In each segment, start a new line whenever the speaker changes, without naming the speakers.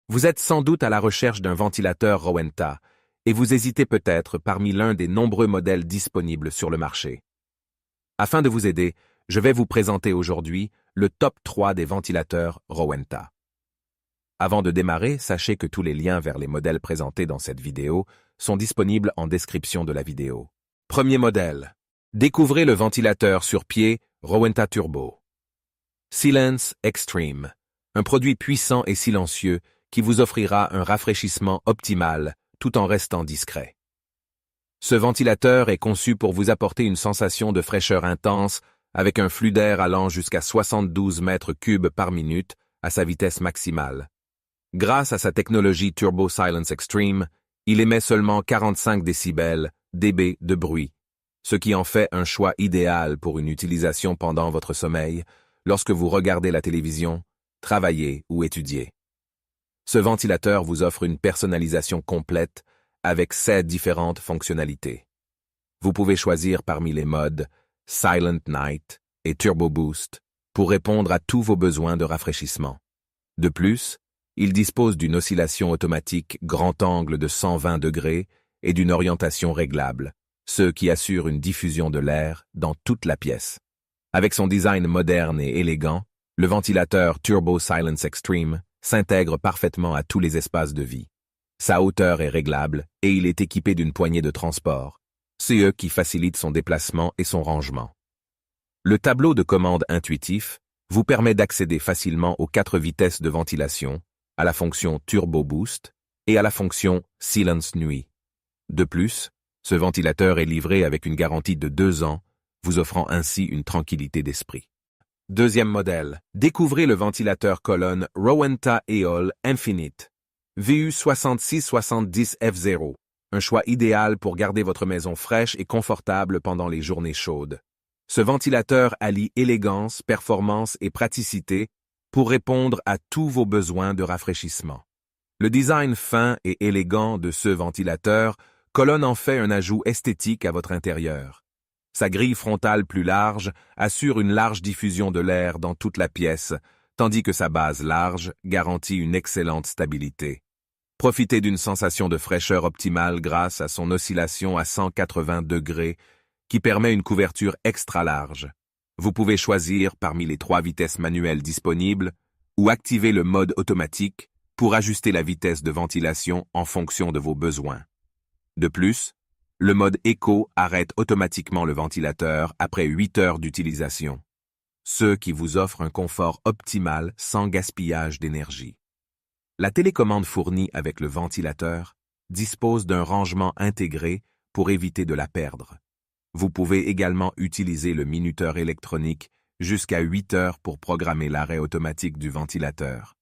Vous êtes sans doute à la recherche d'un ventilateur Rowenta et vous hésitez peut-être parmi l'un des nombreux modèles disponibles sur le marché. Afin de vous aider, je vais vous présenter aujourd'hui le top 3 des ventilateurs Rowenta. Avant de démarrer, sachez que tous les liens vers les modèles présentés dans cette vidéo sont disponibles en description de la vidéo. Premier modèle. Découvrez le ventilateur sur pied Rowenta Turbo. Silence Extreme, un produit puissant et silencieux qui vous offrira un rafraîchissement optimal tout en restant discret. Ce ventilateur est conçu pour vous apporter une sensation de fraîcheur intense avec un flux d'air allant jusqu'à 72 mètres cubes par minute à sa vitesse maximale. Grâce à sa technologie Turbo Silence Extreme, il émet seulement 45 décibels dB de bruit, ce qui en fait un choix idéal pour une utilisation pendant votre sommeil, lorsque vous regardez la télévision, travaillez ou étudiez. Ce ventilateur vous offre une personnalisation complète avec 7 différentes fonctionnalités. Vous pouvez choisir parmi les modes Silent Night et Turbo Boost pour répondre à tous vos besoins de rafraîchissement. De plus, il dispose d'une oscillation automatique grand angle de 120 degrés et d'une orientation réglable, ce qui assure une diffusion de l'air dans toute la pièce. Avec son design moderne et élégant, le ventilateur Turbo Silence Extreme s'intègre parfaitement à tous les espaces de vie. Sa hauteur est réglable et il est équipé d'une poignée de transport, ce qui facilite son déplacement et son rangement. Le tableau de commande intuitif vous permet d'accéder facilement aux 4 vitesses de ventilation, à la fonction Turbo Boost et à la fonction Silence Nuit. De plus, ce ventilateur est livré avec une garantie de 2 ans, vous offrant ainsi une tranquillité d'esprit. Deuxième modèle. Découvrez le ventilateur colonne Rowenta Eol Infinite VU6670F0, un choix idéal pour garder votre maison fraîche et confortable pendant les journées chaudes. Ce ventilateur allie élégance, performance et praticité pour répondre à tous vos besoins de rafraîchissement. Le design fin et élégant de ce ventilateur colonne en fait un ajout esthétique à votre intérieur. Sa grille frontale plus large assure une large diffusion de l'air dans toute la pièce, tandis que sa base large garantit une excellente stabilité. Profitez d'une sensation de fraîcheur optimale grâce à son oscillation à 180 degrés qui permet une couverture extra large. Vous pouvez choisir parmi les 3 vitesses manuelles disponibles ou activer le mode automatique pour ajuster la vitesse de ventilation en fonction de vos besoins. De plus, le mode Eco arrête automatiquement le ventilateur après 8 heures d'utilisation, ce qui vous offre un confort optimal sans gaspillage d'énergie. La télécommande fournie avec le ventilateur dispose d'un rangement intégré pour éviter de la perdre. Vous pouvez également utiliser le minuteur électronique jusqu'à 8 heures pour programmer l'arrêt automatique du ventilateur.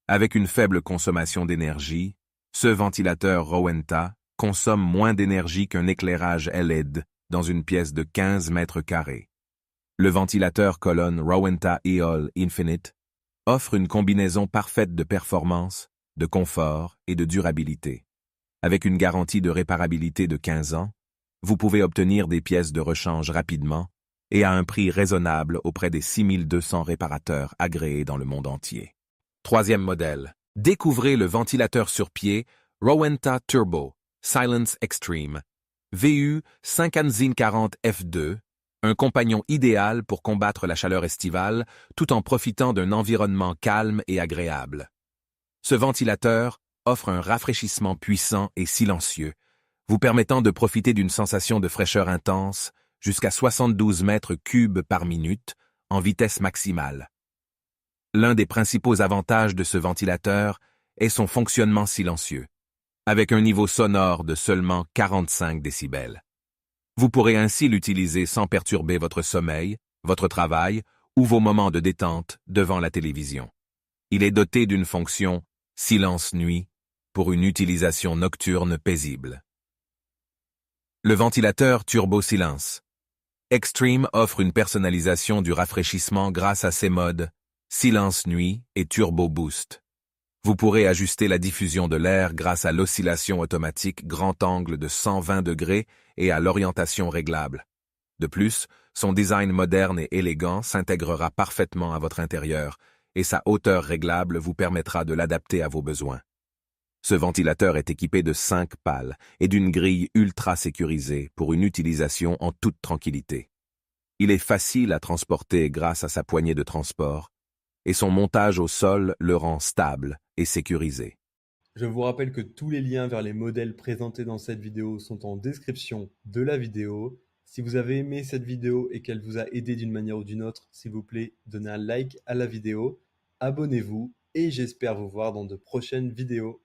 Avec une faible consommation d'énergie, ce ventilateur Rowenta consomme moins d'énergie qu'un éclairage LED dans une pièce de 15 mètres carrés. Le ventilateur colonne Rowenta Eol Infinite offre une combinaison parfaite de performance, de confort et de durabilité. Avec une garantie de réparabilité de 15 ans, vous pouvez obtenir des pièces de rechange rapidement et à un prix raisonnable auprès des 6200 réparateurs agréés dans le monde entier. Troisième modèle. Découvrez le ventilateur sur pied Rowenta Turbo Silence Extreme VU5040F2, un compagnon idéal pour combattre la chaleur estivale tout en profitant d'un environnement calme et agréable. Ce ventilateur offre un rafraîchissement puissant et silencieux, vous permettant de profiter d'une sensation de fraîcheur intense jusqu'à 72 mètres cubes par minute en vitesse maximale. L'un des principaux avantages de ce ventilateur est son fonctionnement silencieux, avec un niveau sonore de seulement 45 décibels. Vous pourrez ainsi l'utiliser sans perturber votre sommeil, votre travail ou vos moments de détente devant la télévision. Il est doté d'une fonction Silence Nuit pour une utilisation nocturne paisible. Le ventilateur Turbo Silence Extreme offre une personnalisation du rafraîchissement grâce à ses modes Silence Nuit et Turbo Boost. Vous pourrez ajuster la diffusion de l'air grâce à l'oscillation automatique grand angle de 120 degrés et à l'orientation réglable. De plus, son design moderne et élégant s'intégrera parfaitement à votre intérieur et sa hauteur réglable vous permettra de l'adapter à vos besoins. Ce ventilateur est équipé de 5 pales et d'une grille ultra sécurisée pour une utilisation en toute tranquillité. Il est facile à transporter grâce à sa poignée de transport, et son montage au sol le rend stable et sécurisé.
Je vous rappelle que tous les liens vers les modèles présentés dans cette vidéo sont en description de la vidéo. Si vous avez aimé cette vidéo et qu'elle vous a aidé d'une manière ou d'une autre, s'il vous plaît, donnez un like à la vidéo, abonnez-vous et j'espère vous voir dans de prochaines vidéos.